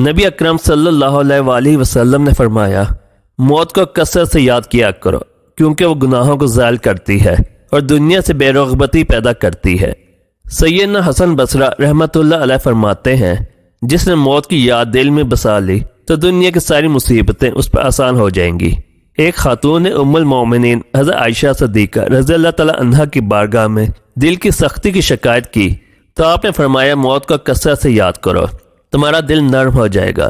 نبی اکرم صلی اللہ علیہ وآلہ وسلم نے فرمایا، موت کو کثرت سے یاد کیا کرو کیونکہ وہ گناہوں کو زائل کرتی ہے اور دنیا سے بے رغبتی پیدا کرتی ہے۔ سیدنا حسن بصری رحمۃ اللہ علیہ فرماتے ہیں، جس نے موت کی یاد دل میں بسا لی تو دنیا کی ساری مصیبتیں اس پر آسان ہو جائیں گی۔ ایک خاتون نے ام المومنین حضرت عائشہ صدیقہ رضی اللہ تعالی عنہا کی بارگاہ میں دل کی سختی کی شکایت کی تو آپ نے فرمایا، موت کو کثرت سے یاد کرو، تمہارا دل نرم ہو جائے گا۔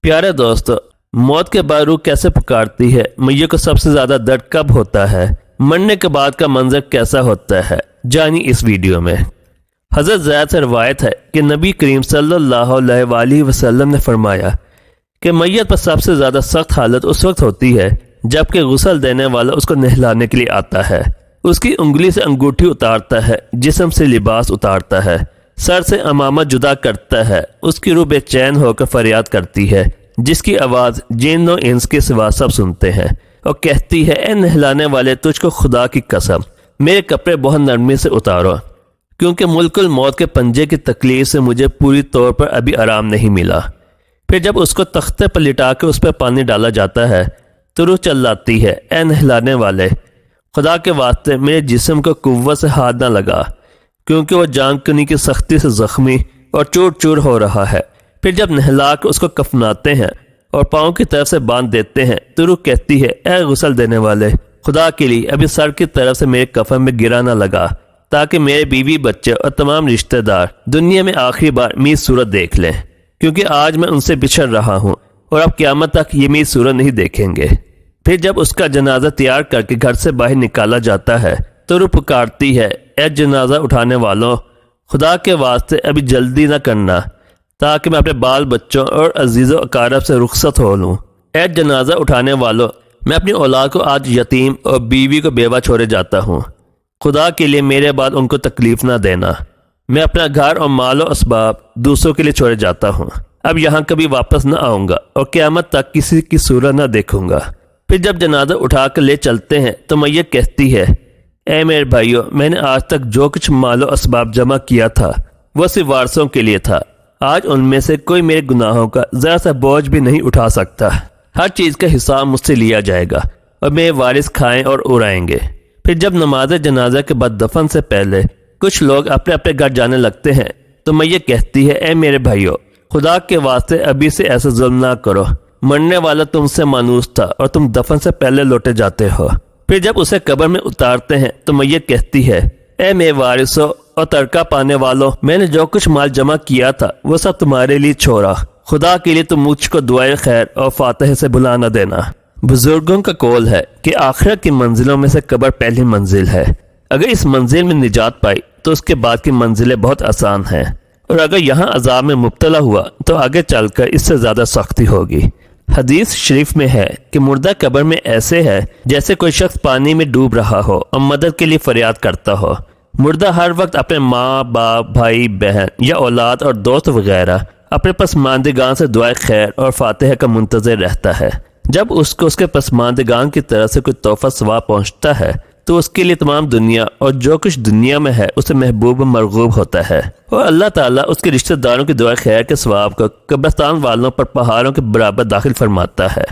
پیارے دوستو، موت کے بعد روح کیسے پکارتی ہے، میت کو سب سے زیادہ درد کب ہوتا ہے، مرنے کے بعد کا منظر کیسا ہوتا ہے، جانی اس ویڈیو میں۔ حضرت زید سے روایت ہے کہ نبی کریم صلی اللہ علیہ وآلہ وسلم نے فرمایا کہ میت پر سب سے زیادہ سخت حالت اس وقت ہوتی ہے جب کہ غسل دینے والا اس کو نہلانے کے لیے آتا ہے، اس کی انگلی سے انگوٹھی اتارتا ہے، جسم سے لباس اتارتا ہے، سر سے امامہ جدا کرتا ہے، اس کی روح بے چین ہو کر فریاد کرتی ہے، جس کی آواز جن و انس کے سوا سب سنتے ہیں، اور کہتی ہے، اے نہلانے والے، تجھ کو خدا کی قسم میرے کپڑے بہت نرمی سے اتارو، کیونکہ ملک الموت کے پنجے کی تکلیف سے مجھے پوری طور پر ابھی آرام نہیں ملا۔ پھر جب اس کو تختے پر لٹا کے اس پر پانی ڈالا جاتا ہے تو روح چلاتی ہے، اے نہلانے والے، خدا کے واسطے میرے جسم کو قوت سے ہاتھ نہ لگا، کیونکہ وہ جان کنی کی سختی سے زخمی اور چور چور ہو رہا ہے۔ پھر جب نہلا کے اس کو کفناتے ہیں اور پاؤں کی طرف سے باندھ دیتے ہیں تو روح کہتی ہے، اے غسل دینے والے، خدا کے لیے ابھی سر کی طرف سے میرے کفن میں گرا نہ لگا، تاکہ میرے بیوی بچے اور تمام رشتہ دار دنیا میں آخری بار میری صورت دیکھ لیں، کیونکہ آج میں ان سے بچھڑ رہا ہوں اور اب قیامت تک یہ میری صورت نہیں دیکھیں گے۔ پھر جب اس کا جنازہ تیار کر کے گھر سے باہر نکالا جاتا ہے تو روح پکارتی ہے، اے جنازہ اٹھانے والوں، خدا کے واسطے ابھی جلدی نہ کرنا، تاکہ میں اپنے بال بچوں اور عزیز و اقارب سے رخصت ہو لوں۔ اے جنازہ اٹھانے والوں، میں اپنی اولاد کو آج یتیم اور بیوی کو بیوہ چھوڑے جاتا ہوں، خدا کے لیے میرے بعد ان کو تکلیف نہ دینا۔ میں اپنا گھر اور مال و اسباب دوسروں کے لیے چھوڑے جاتا ہوں، اب یہاں کبھی واپس نہ آؤں گا اور قیامت تک کسی کی صورت نہ دیکھوں گا۔ پھر جب جنازہ اٹھا کر لے چلتے ہیں تو میت کہتی ہے، اے میرے بھائیو، میں نے آج تک جو کچھ مال و اسباب جمع کیا تھا وہ صرف وارثوں کے لیے تھا، آج ان میں سے کوئی میرے گناہوں کا ذرا سا بوجھ بھی نہیں اٹھا سکتا، ہر چیز کا حساب مجھ سے لیا جائے گا اور میرے وارث کھائیں اور اڑائیں گے۔ پھر جب نماز جنازہ کے بعد دفن سے پہلے کچھ لوگ اپنے اپنے گھر جانے لگتے ہیں تو میت کہتی ہے، اے میرے بھائیو، خدا کے واسطے ابھی سے ایسا ظلم نہ کرو، مرنے والا تم سے مانوس تھا اور تم دفن سے پہلے لوٹے جاتے ہو۔ پھر جب اسے قبر میں اتارتے ہیں تو میت کہتی ہے، اے میرے وارثوں اور ترکہ پانے والوں، میں نے جو کچھ مال جمع کیا تھا وہ سب تمہارے لیے چھوڑا، خدا کے لیے تم مجھ کو دعائے خیر اور فاتحہ سے بھلا نہ دینا۔ بزرگوں کا قول ہے کہ آخرت کی منزلوں میں سے قبر پہلی منزل ہے، اگر اس منزل میں نجات پائی تو اس کے بعد کی منزلیں بہت آسان ہیں، اور اگر یہاں عذاب میں مبتلا ہوا تو آگے چل کر اس سے زیادہ سختی ہوگی۔ حدیث شریف میں ہے کہ مردہ قبر میں ایسے ہے جیسے کوئی شخص پانی میں ڈوب رہا ہو اور مدد کے لیے فریاد کرتا ہو۔ مردہ ہر وقت اپنے ماں باپ، بھائی بہن یا اولاد اور دوست وغیرہ اپنے پسماندگان سے دعائے خیر اور فاتحہ کا منتظر رہتا ہے۔ جب اس کو اس کے پسماندگان کی طرف سے کوئی تحفہ ثواب پہنچتا ہے تو اس کے لیے تمام دنیا اور جو کچھ دنیا میں ہے اسے محبوب و مرغوب ہوتا ہے، اور اللہ تعالیٰ اس کے رشتہ داروں کی دعائے خیر کے ثواب کو قبرستان والوں پر پہاڑوں کے برابر داخل فرماتا ہے۔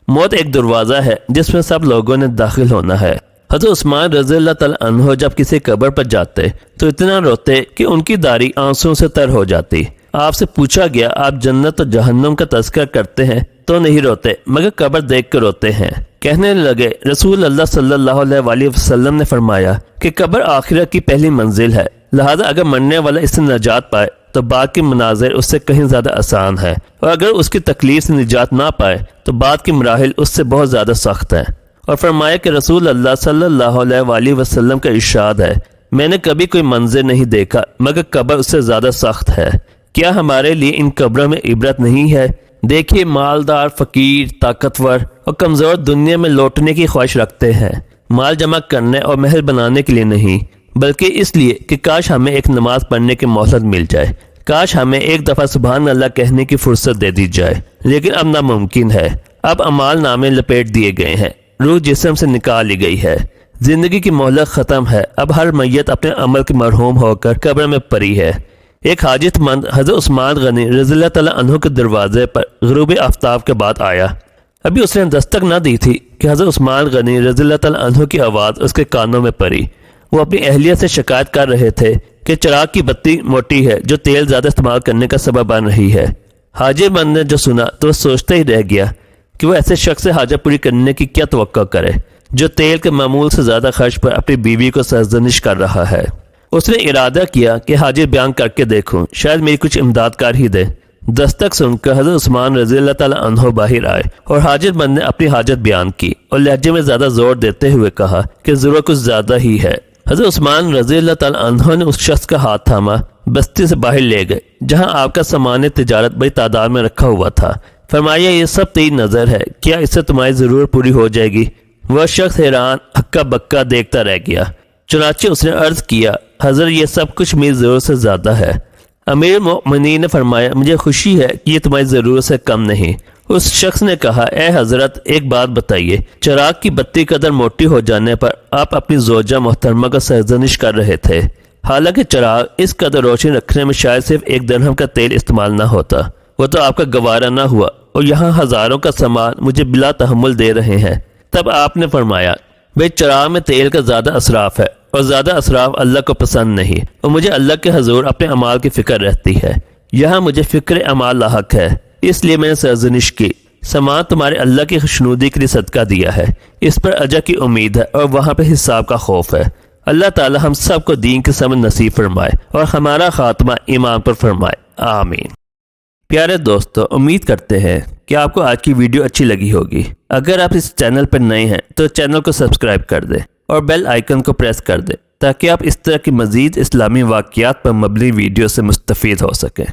موت ایک دروازہ ہے جس میں سب لوگوں نے داخل ہونا ہے۔ حضرت عثمان رضی اللہ تعالیٰ عنہ جب کسی قبر پر جاتے تو اتنا روتے کہ ان کی داڑھی آنسوں سے تر ہو جاتی۔ آپ سے پوچھا گیا، آپ جنت اور جہنم کا تذکرہ کرتے ہیں تو نہیں روتے مگر قبر دیکھ کر روتے ہیں؟ کہنے لگے، رسول اللہ صلی اللہ علیہ وآلہ وسلم نے فرمایا کہ قبر آخرت کی پہلی منزل ہے، لہذا اگر مرنے والا اس سے نجات پائے تو بعد کے مناظر اس سے کہیں زیادہ آسان ہے، اور اگر اس کی تکلیف سے نجات نہ پائے تو بعد کے مراحل اس سے بہت زیادہ سخت ہیں۔ اور فرمایا کہ رسول اللہ صلی اللہ علیہ وآلہ وسلم کا ارشاد ہے، میں نے کبھی کوئی منظر نہیں دیکھا مگر قبر اس سے زیادہ سخت ہے۔ کیا ہمارے لیے ان قبروں میں عبرت نہیں ہے؟ دیکھیے، مالدار، فقیر، طاقتور اور کمزور دنیا میں لوٹنے کی خواہش رکھتے ہیں، مال جمع کرنے اور محل بنانے کے لیے نہیں، بلکہ اس لیے کہ کاش ہمیں ایک نماز پڑھنے کی مہلت مل جائے، کاش ہمیں ایک دفعہ سبحان اللہ کہنے کی فرصت دے دی جائے، لیکن اب ناممکن ہے۔ اب اعمال نامے لپیٹ دیے گئے ہیں، روح جسم سے نکال لی گئی ہے، زندگی کی مہلت ختم ہے، اب ہر میت اپنے عمل کے مرحوم ہو کر قبر میں پڑی ہے۔ ایک حاجت مند حضرت عثمان غنی رضی اللہ تعالیٰ عنہ کے دروازے پر غروب آفتاب کے بعد آیا۔ ابھی اس نے دستک نہ دی تھی کہ حضرت عثمان غنی رضی اللہ تعالیٰ عنہ کی آواز اس کے کانوں میں پڑی۔ وہ اپنی اہلیہ سے شکایت کر رہے تھے کہ چراغ کی بتی موٹی ہے جو تیل زیادہ استعمال کرنے کا سبب بن رہی ہے۔ حاجت مند نے جو سنا تو وہ سوچتے ہی رہ گیا کہ وہ ایسے شخص سے حاجت پوری کرنے کی کیا توقع کرے جو تیل کے معمول سے زیادہ خرچ پر اپنی بیوی کو سرزنش کر رہا ہے۔ اس نے ارادہ کیا کہ حاجت بیان کر کے دیکھوں، شاید میری کچھ امداد کر ہی دے۔ دستک سن کر حضرت عثمان رضی اللہ تعالیٰ عنہ باہر آئے اور حاجت مند نے اپنی حاجت بیان کی اور لہجے میں زیادہ زور دیتے ہوئے کہا کہ ضرورت کچھ زیادہ ہی ہے۔ حضرت عثمان رضی اللہ تعالیٰ عنہ نے اس شخص کا ہاتھ تھاما، بستی سے باہر لے گئے جہاں آپ کا سامان تجارت بڑی تعداد میں رکھا ہوا تھا۔ فرمایا یہ سب تیری نظر ہے، کیا اس سے تمہاری ضرورت پوری ہو جائے گی؟ وہ شخص حیران ہکا بکا دیکھتا رہ گیا۔ چنانچہ اس نے عرض کیا حضرت یہ سب کچھ میری ضرورت سے زیادہ ہے۔ امیر المؤمنین نے فرمایا مجھے خوشی ہے کہ یہ تمہاری ضرورت سے کم نہیں۔ اس شخص نے کہا اے حضرت ایک بات بتائیے، چراغ کی بتی قدر موٹی ہو جانے پر آپ اپنی زوجہ محترمہ کا سرزنش کر رہے تھے، حالانکہ چراغ اس قدر روشن رکھنے میں شاید صرف 1 درہم کا تیل استعمال نہ ہوتا۔ وہ تو آپ کا گوارا نہ ہوا اور یہاں ہزاروں کا سامان مجھے بلا تحمل دے رہے ہیں۔ تب آپ نے فرمایا بھئی چراغ میں تیل کا زیادہ اسراف ہے اور زیادہ اسراف اللہ کو پسند نہیں، اور مجھے اللہ کے حضور اپنے اعمال کی فکر رہتی ہے۔ یہاں مجھے فکر اعمال لاحق ہے، اس لیے میں نے سرزنش کی۔ سامان تمہارے اللہ کی خوشنودی کے لیے صدقہ دیا ہے، اس پر اجر کی امید ہے اور وہاں پہ حساب کا خوف ہے۔ اللہ تعالی ہم سب کو دین کی سمجھ نصیب فرمائے اور ہمارا خاتمہ ایمان پر فرمائے، آمین۔ پیارے دوستو، امید کرتے ہیں کہ آپ کو آج کی ویڈیو اچھی لگی ہوگی۔ اگر آپ اس چینل پر نئے ہیں تو چینل کو سبسکرائب کر دیں اور بیل آئیکن کو پریس کر دیں تاکہ آپ اس طرح کی مزید اسلامی واقعات پر مبنی ویڈیو سے مستفید ہو سکیں۔